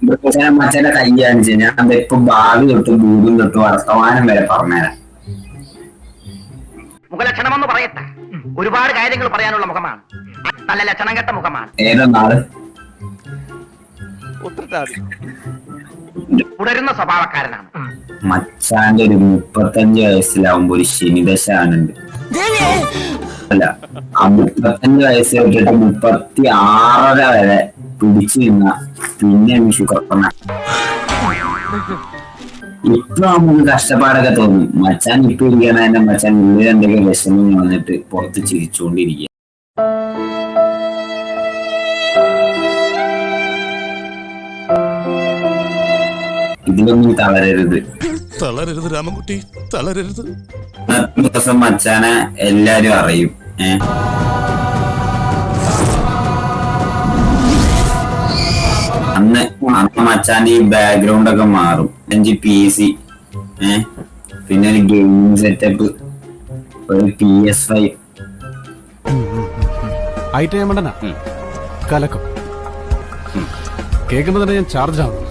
മച്ചന്റെ കൈ കാണിച്ച് ഞാൻ ഇപ്പൊ ഭാവി തൊട്ട് ഭൂമി തൊട്ട് വർത്തമാനം വരെ പറഞ്ഞുതരാം. മുഖലക്ഷണമെന്ന് പറയട്ടെ, ഒരുപാട് കാര്യങ്ങൾ പറയാനുള്ള മുഖമാണ്, നല്ല ലക്ഷണം കെട്ട മുഖമാണ്. ഏതൊന്നാള് തുടരുന്ന സ്വഭാവക്കാരനാണ്. മച്ചാന്റെ ഒരു 35 വയസ്സിലാവുമ്പോ ഒരു ശനിദശാനുണ്ട്. അല്ല, ആ 35 വയസ്സ് തൊട്ടിട്ട് 36.5 വരെ പിടിച്ചു നിന്ന പിന്നെ ശുക്രപ്പണ. ഇപ്പൊ നമുക്ക് കഷ്ടപ്പാടൊക്കെ തോന്നും. മച്ചാൻ ഇപ്പൊ ഇരിക്കണ മച്ചാൻ ഉള്ളിൽ എന്തൊക്കെ വിഷമം വന്നിട്ട് പുറത്ത് ചിരിച്ചുകൊണ്ടിരിക്കുക. ഇതിലൊന്നും തളരരുത് രാമൻകുട്ടി, തളരരുത്. ദിവസം മച്ചാനെ എല്ലാരും അറിയും. അന്ന് മച്ചാന്റെ ഈ ബാക്ക്ഗ്രൗണ്ട് ഒക്കെ മാറും. 5 PC, പിന്നെ ഒരു ഗെയിമിംഗ് സെറ്റപ്പ്, ഒരു PS5. കലക്കും കേൾക്കുമ്പോ തന്നെ ഞാൻ ചാർജ് ആവും.